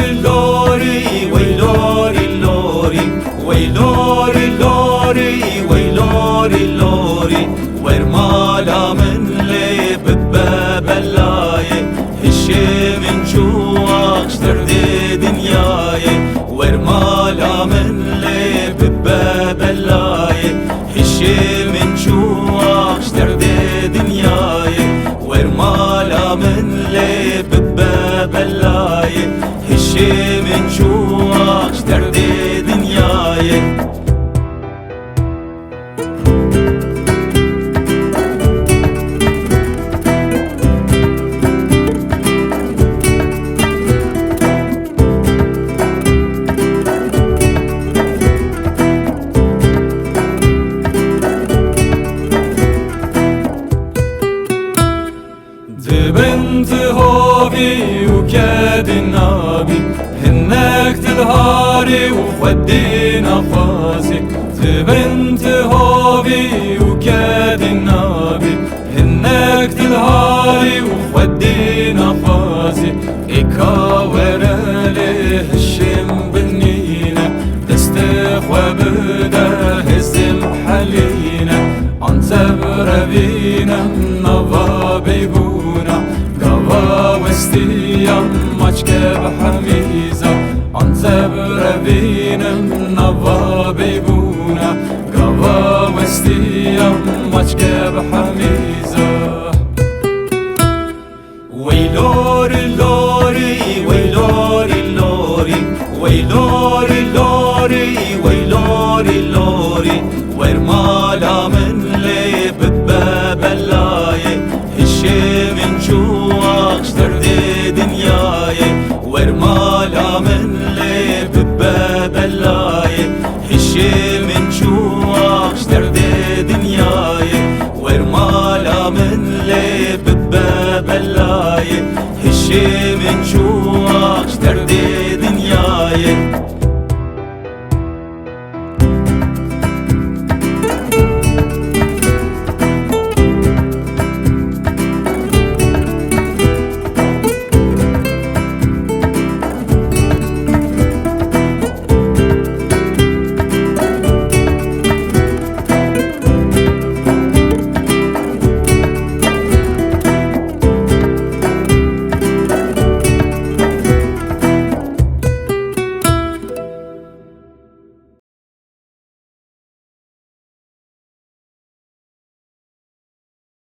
لوري ويلوري لوري ويلوري لوري ويلوري لوري ورمالا من لي ببابلاي هشي من جوا اشتردي دنياي ورمالا من لي ببابلاي هشي من جوا اشتردي دنياي ورمالا من لي ببابلاي هشي من جوا اشتردي دنياي بنت هوبي وكاد النبي هناك تلهاري وخدينا فاسك بنت هوبي وكاد النبي هناك تلهاري وخدينا فاسك إكاورة له الشم بالنينة تستخوى بدا هزم حلينا عن سبر بينا نظا بيبونا قوا وستيا مچك بحميزة عن سبر بينا نظا بيبونا قوا وستيا مچك بحميزة ويلوري لوري ويلوري لوري ويلوري لوري ويلوري لوري ورمالا من لي ببابلاي هشي من جوا اشتردي دنياي ورمالا من لي ببابلاي هشي من جوا اشتردي دنياي ورمالا من لي ببابلاي هشي من جوا اشتردي